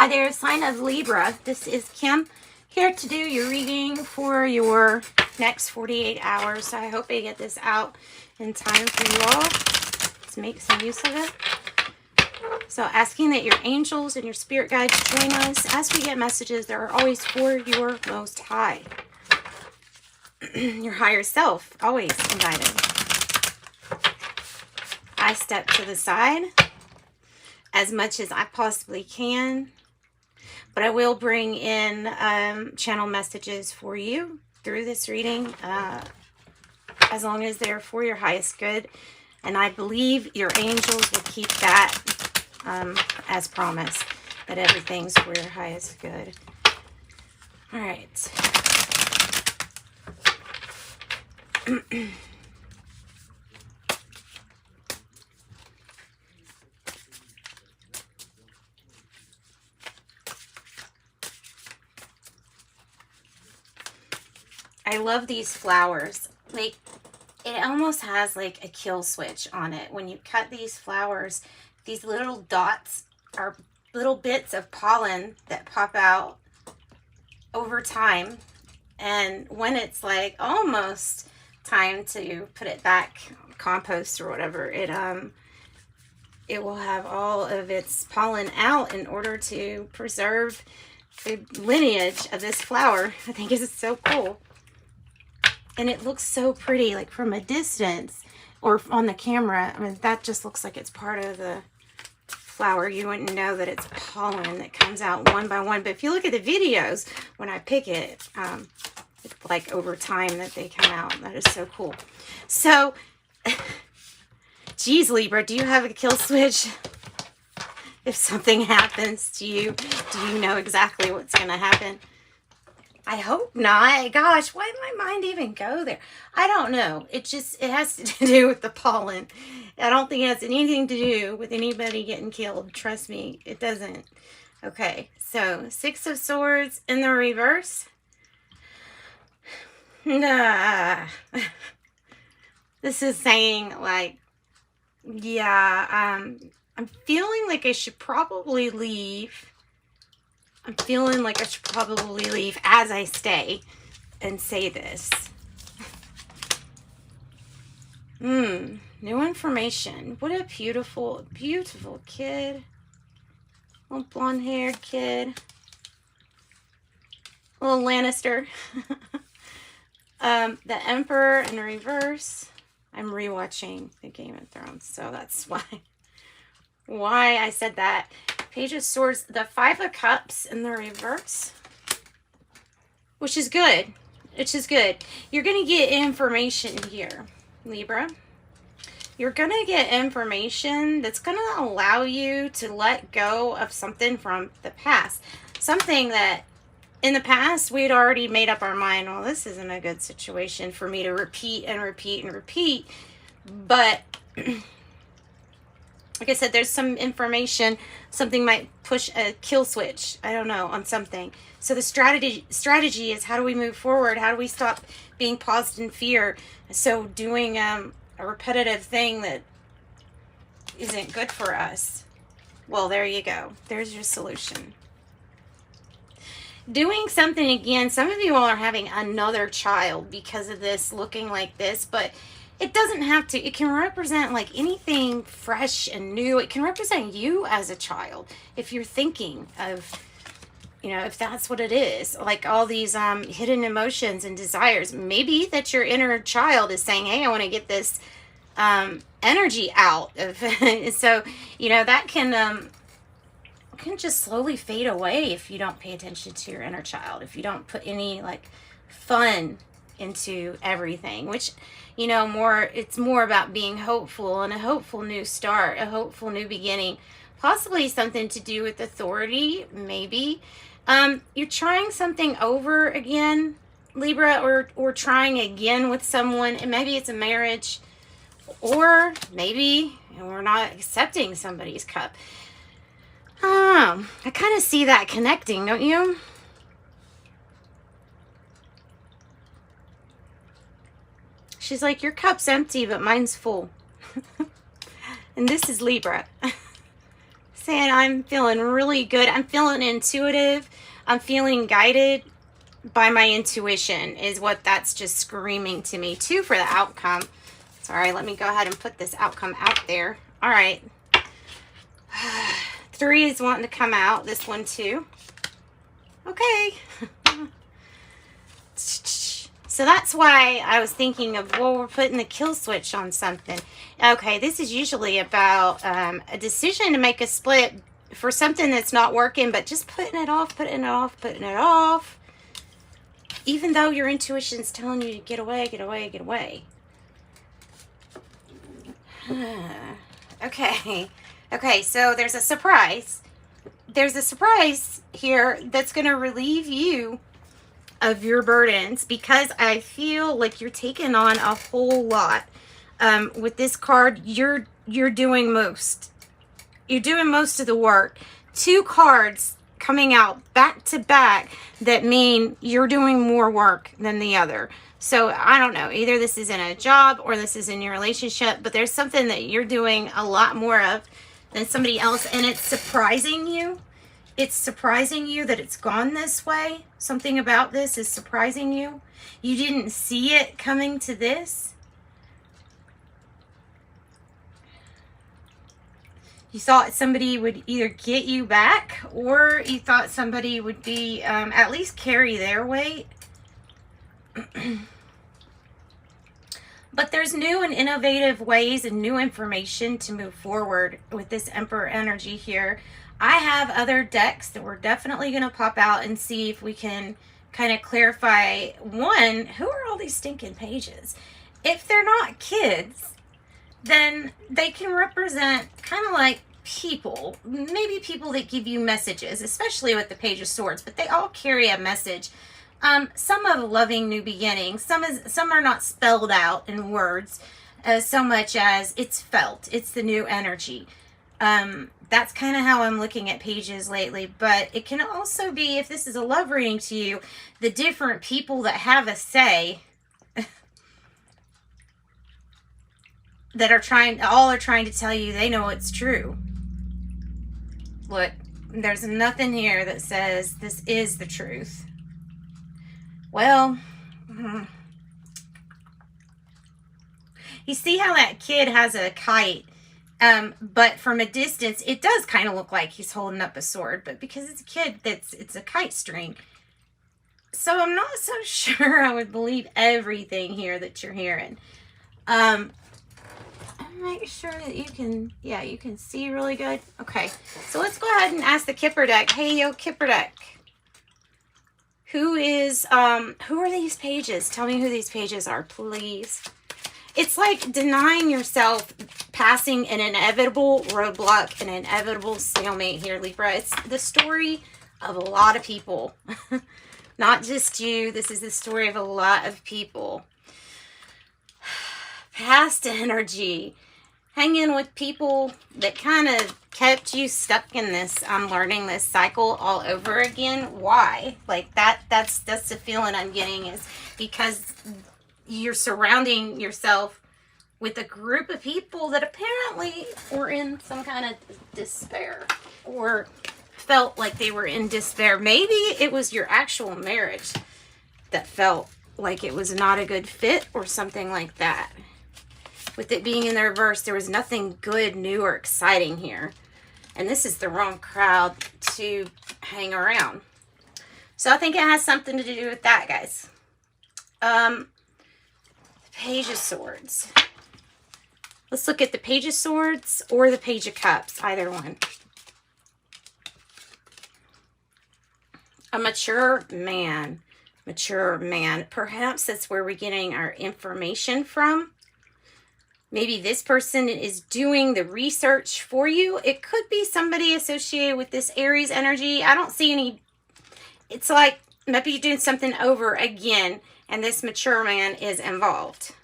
Hi there, sign of Libra. This is Kim here to do your reading for your next 48 hours. I hope I get this out in time for you all. Let's make some use of it. So asking that your angels and your spirit guides join us as we get messages that are always for your most high. Your higher self, always invited. I step to the side as much as I possibly can. But I will bring in channel messages for you through this reading, as long as they're for your highest good. And I believe your angels will keep that as promised, that everything's for your highest good. All right. I love these flowers. Like, it almost has like a kill switch on it. When you cut these flowers, these little dots are little bits of pollen that pop out over time. And when it's like almost time to put it back, compost or whatever, it will have all of its pollen out in order to preserve the lineage of this flower. I think it's so cool. And it looks so pretty, like from a distance or on the camera. I mean, that just looks like it's part of the flower. You wouldn't know that it's pollen that comes out one by one. But if you look at the videos, when I pick it, it's like over time that they come out. That is so cool. So, geez, Libra, do you have a kill switch? If something happens to you, do you know exactly what's going to happen? I hope not. Gosh, why did my mind even go there? I don't know. It has to do with the pollen. I don't think it has anything to do with anybody getting killed. Trust me, it doesn't. Okay, so 6 of Swords in the reverse. Nah. This is saying like, yeah, I'm feeling like I should probably leave. I'm feeling like I should probably leave as I stay and say this. New information. What a beautiful, beautiful kid. Little blonde-haired kid. Little Lannister. The Emperor in reverse. I'm rewatching the Game of Thrones, so that's why I said that. Page of Swords, the 5 of Cups in the reverse, which is good. Which is good. You're going to get information here, Libra. You're going to get information that's going to allow you to let go of something from the past. Something that in the past we'd already made up our mind, well, this isn't a good situation for me to repeat and repeat and repeat. But like I said, there's some information, something might push a kill switch, I don't know, on something. So the strategy is, how do we move forward? How do we stop being paused in fear? So doing a repetitive thing that isn't good for us. Well, there you go. There's your solution. Doing something again. Some of you all are having another child because of this looking like this, but it doesn't have to. It can represent like anything fresh and new. It can represent you as a child if you're thinking of, you know, if that's what it is. Like all these hidden emotions and desires. Maybe that your inner child is saying, hey, I want to get this energy out of. So, you know, that can just slowly fade away if you don't pay attention to your inner child. If you don't put any like fun into everything, which, you know, it's more about being hopeful and a hopeful new start, a hopeful new beginning, possibly something to do with authority. Maybe you're trying something over again, Libra, or trying again with someone, and maybe it's a marriage, or maybe we're not accepting somebody's cup. I kind of see that connecting, don't you? She's like, your cup's empty, but mine's full. And this is Libra. saying I'm feeling really good. I'm feeling intuitive. I'm feeling guided by my intuition is what that's just screaming to me. 2 for the outcome. Sorry, let me go ahead and put this outcome out there. All right. 3 is wanting to come out. This one too. Okay. So that's why I was thinking of, well, we're putting the kill switch on something. Okay, this is usually about a decision to make a split for something that's not working, but just putting it off, putting it off, putting it off. Even though your intuition's telling you to get away, get away, get away. Okay. Okay, so there's a surprise. There's a surprise here that's going to relieve you of your burdens, because I feel like you're taking on a whole lot. With this card, you're doing most. You're doing most of the work. 2 cards coming out back to back that mean you're doing more work than the other. So I don't know, either this is in a job or this is in your relationship, but there's something that you're doing a lot more of than somebody else, and it's surprising you. It's surprising you that it's gone this way. Something about this is surprising you. You didn't see it coming to this. You thought somebody would either get you back, or you thought somebody would be at least carry their weight. But there's new and innovative ways and new information to move forward with this Emperor energy here. I have other decks that we're definitely going to pop out and see if we can kind of clarify, one, who are all these stinking pages? If they're not kids, then they can represent kind of like people, maybe people that give you messages, especially with the Page of Swords, but they all carry a message. Some of loving new beginnings, some are not spelled out in words so much as it's felt. It's the new energy. That's kind of how I'm looking at pages lately, but it can also be, if this is a love reading to you, the different people that have a say that are trying to tell you they know it's true. Look, there's nothing here that says this is the truth. Well, you see how that kid has a kite? But from a distance, it does kind of look like he's holding up a sword, but because it's a kid, it's a kite string. So I'm not so sure I would believe everything here that you're hearing. Make sure that you can, yeah, you can see really good. Okay, so let's go ahead and ask the Kipper deck. Hey, yo, Kipper deck. Who are these pages? Tell me who these pages are, please. It's like denying yourself passing an inevitable roadblock, an inevitable stalemate here, Libra. It's the story of a lot of people. Not just you. This is the story of a lot of people. Past energy. Hanging with people that kind of kept you stuck in this, I'm learning this cycle all over again. Why? Like that's the feeling I'm getting, is because you're surrounding yourself with a group of people that apparently were in some kind of despair, or felt like they were in despair. Maybe it was your actual marriage that felt like it was not a good fit or something like that. With it being in the reverse, there was nothing good, new, or exciting here. And this is the wrong crowd to hang around. So I think it has something to do with that, guys. Page of Swords. Let's look at the Page of Swords or the Page of Cups, either one. A mature man. Mature man. Perhaps that's where we're getting our information from. Maybe this person is doing the research for you. It could be somebody associated with this Aries energy. I don't see any. It's like maybe you're doing something over again, and this mature man is involved.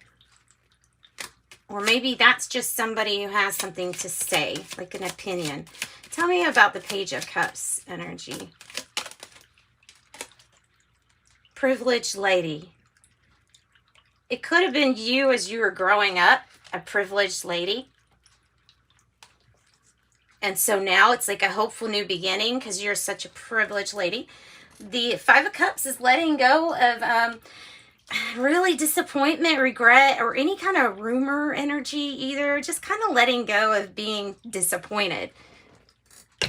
Or maybe that's just somebody who has something to say, like an opinion. Tell me about the Page of Cups energy. Privileged lady. It could have been you as you were growing up, a privileged lady. And so now it's like a hopeful new beginning because you're such a privileged lady. The Five of Cups is letting go of really disappointment, regret, or any kind of rumor energy either. Just kind of letting go of being disappointed.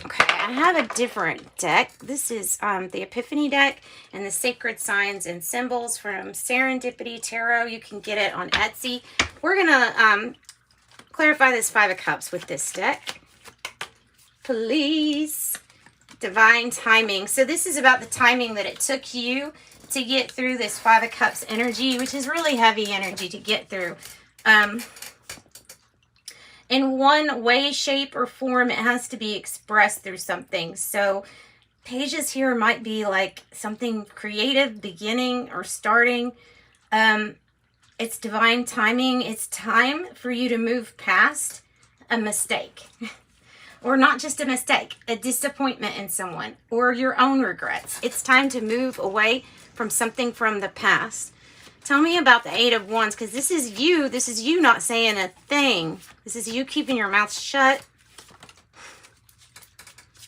Okay, I have a different deck. This is the Epiphany deck and the Sacred Signs and Symbols from Serendipity Tarot. You can get it on Etsy. We're going to clarify this Five of Cups with this deck. Please. Divine timing. So this is about the timing that it took you to get through this Five of Cups energy, which is really heavy energy to get through. In one way, shape, or form, it has to be expressed through something. So pages here might be like something creative, beginning or starting. It's divine timing. It's time for you to move past a mistake. Or not just a mistake, a disappointment in someone, or your own regrets. It's time to move away from something from the past. Tell me about the Eight of Wands, because this is you. This is you not saying a thing. This is you keeping your mouth shut.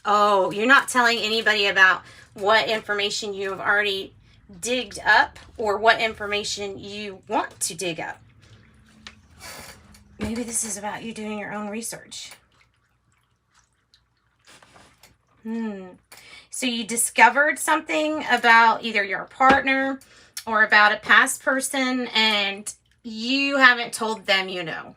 Oh, you're not telling anybody about what information you have already digged up or what information you want to dig up. Maybe this is about you doing your own research. So you discovered something about either your partner or about a past person and you haven't told them you know.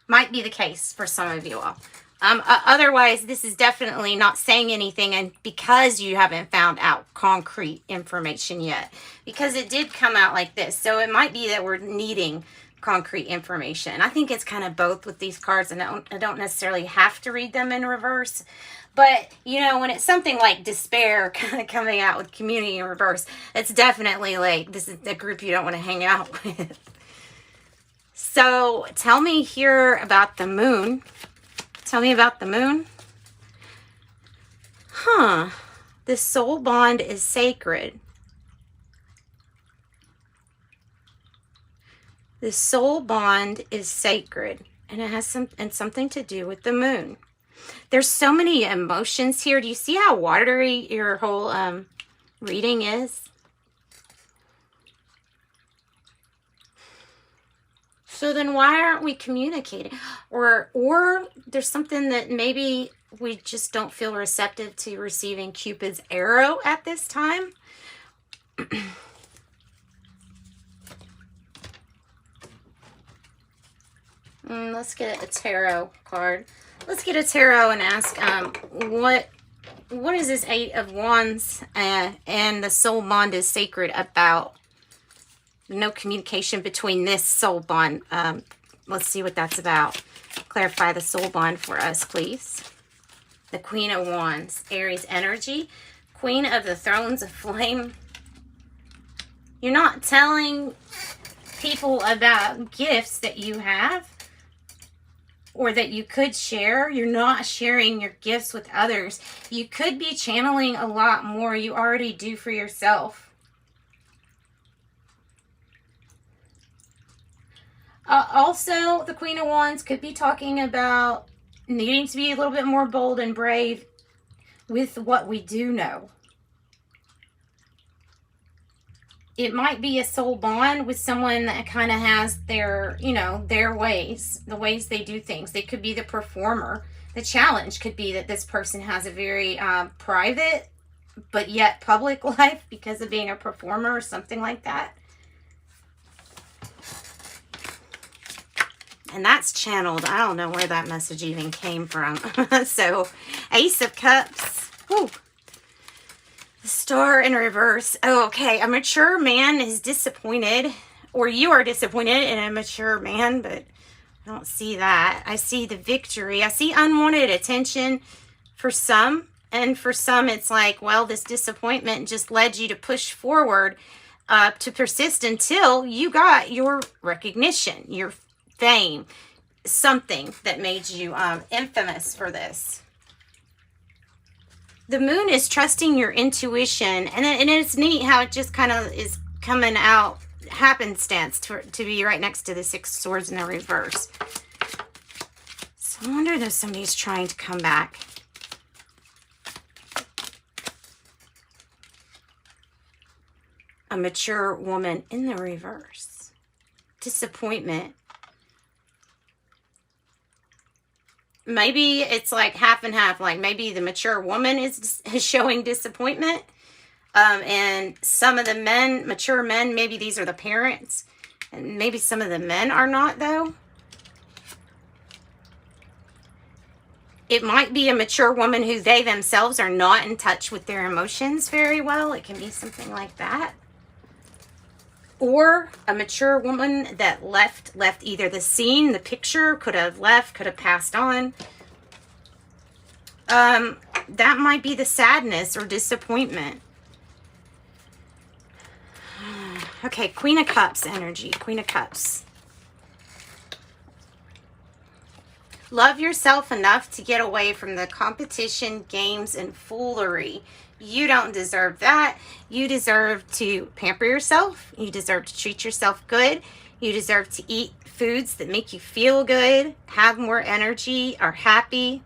Might be the case for some of you all. Otherwise, this is definitely not saying anything, and because you haven't found out concrete information yet. Because it did come out like this. So it might be that we're needing concrete information. I think it's kind of both with these cards, and I don't necessarily have to read them in reverse. But, you know, when it's something like despair kind of coming out with community in reverse, it's definitely like this is the group you don't want to hang out with. So tell me here about the moon. Tell me about the moon. The soul bond is sacred. The soul bond is sacred, and it has something to do with the moon. There's so many emotions here. Do you see how watery your whole reading is? So then why aren't we communicating? Or there's something that maybe we just don't feel receptive to receiving Cupid's arrow at this time. Let's get a tarot card. Let's get a tarot and ask what is this Eight of Wands and the soul bond is sacred about? No communication between this soul bond. Let's see what that's about. Clarify the soul bond for us, please. The Queen of Wands, Aries energy, Queen of the Thrones of Flame. You're not telling people about gifts that you have or that you could share. You're not sharing your gifts with others. You could be channeling a lot more you already do for yourself. Also, the Queen of Wands could be talking about needing to be a little bit more bold and brave with what we do know. It might be a soul bond with someone that kind of has their, you know, their ways, the ways they do things. They could be the performer. The challenge could be that this person has a very private but yet public life because of being a performer or something like that. And that's channeled. I don't know where that message even came from. So, Ace of Cups. Woo. The Star in reverse. Oh, okay. A mature man is disappointed. Or you are disappointed in a mature man, but I don't see that. I see the victory. I see unwanted attention for some. And for some, it's like, well, this disappointment just led you to push forward, to persist until you got your recognition, your fame, something that made you infamous for this. The moon is trusting your intuition, and it's neat how it just kind of is coming out happenstance to be right next to the Six of Swords in the reverse. So I wonder if somebody's trying to come back. A mature woman in the reverse. Disappointment. Maybe it's like half and half. Like maybe the mature woman is showing disappointment. And some of the men, mature men, maybe these are the parents. And maybe some of the men are not, though. It might be a mature woman who they themselves are not in touch with their emotions very well. It can be something like that. Or a mature woman that left either the scene, the picture, could have left, could have passed on. That might be the sadness or disappointment. Okay, Queen of Cups energy. Queen of Cups. Love yourself enough to get away from the competition, games, and foolery. You don't deserve that. You deserve to pamper yourself. You deserve to treat yourself good. You deserve to eat foods that make you feel good, have more energy, are happy.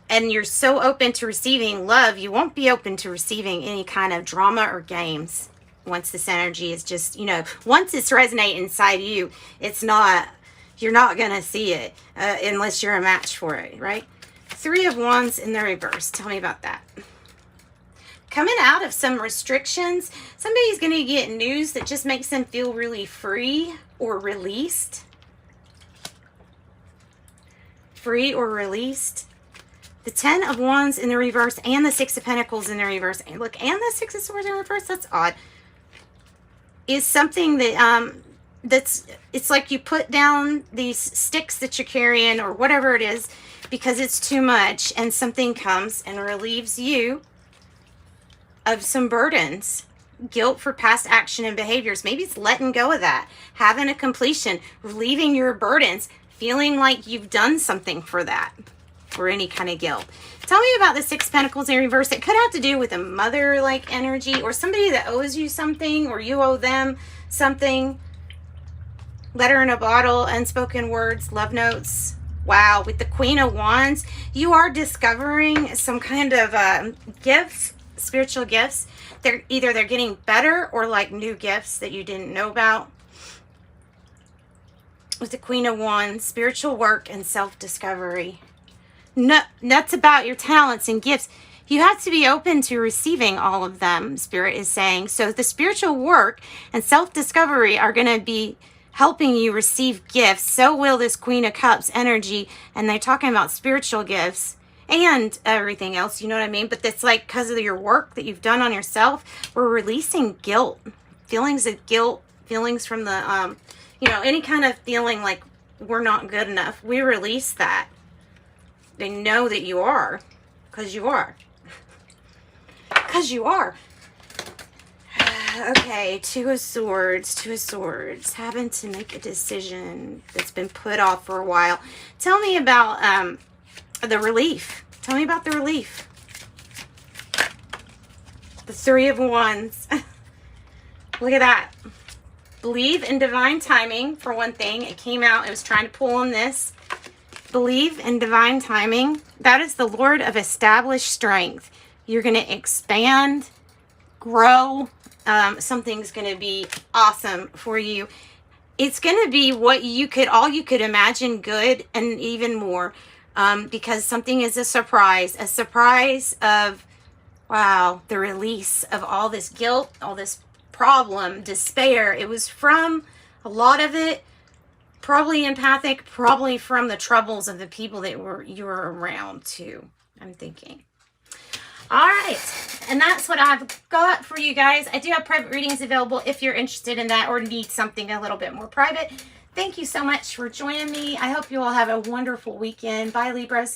And you're so open to receiving love, you won't be open to receiving any kind of drama or games. Once this energy is just, once it's resonating inside you, it's not, you're not going to see it unless you're a match for it, right? 3 of Wands in the reverse. Tell me about that. Coming out of some restrictions, somebody's going to get news that just makes them feel really free or released. Free or released. The 10 of Wands in the reverse and the 6 of Pentacles in the reverse. And look, and the 6 of Swords in reverse. That's odd. Is something that it's like you put down these sticks that you're carrying or whatever it is because it's too much, and something comes and relieves you of some burdens. Guilt for past action and behaviors. Maybe it's letting go of that, having a completion, relieving your burdens, feeling like you've done something for that, or any kind of guilt. Tell me about the 6 of Pentacles in reverse. It could have to do with a mother-like energy or somebody that owes you something or you owe them something. Letter in a bottle, unspoken words, love notes. Wow, with the Queen of Wands, you are discovering some kind of gifts, spiritual gifts. They're getting better or like new gifts that you didn't know about. With the Queen of Wands, spiritual work and self-discovery. Nuts about your talents and gifts. You have to be open to receiving all of them, Spirit is saying. So the spiritual work and self-discovery are going to be helping you receive gifts. So will this Queen of Cups energy. And they're talking about spiritual gifts and everything else, you know what I mean? But that's like because of your work that you've done on yourself, we're releasing guilt, feelings of guilt, feelings from the, any kind of feeling like we're not good enough. We release that. They know that you are, because you are. Because you are. Okay, 2 of Swords, 2 of Swords. Having to make a decision that's been put off for a while. Tell me about the relief. Tell me about the relief. The 3 of Wands. Look at that. Believe in divine timing, for one thing. It came out, it was trying to pull on this. Believe in divine timing. That is the Lord of established strength. You're going to expand, grow. Something's going to be awesome for you. It's going to be what all you could imagine, good and even more. Because something is a surprise of, wow, the release of all this guilt, all this problem, despair. It was from a lot of it. Probably empathic, probably from the troubles of the people that you were around too, I'm thinking. All right, and that's what I've got for you guys. I do have private readings available if you're interested in that or need something a little bit more private. Thank you so much for joining me. I hope you all have a wonderful weekend. Bye, Libras.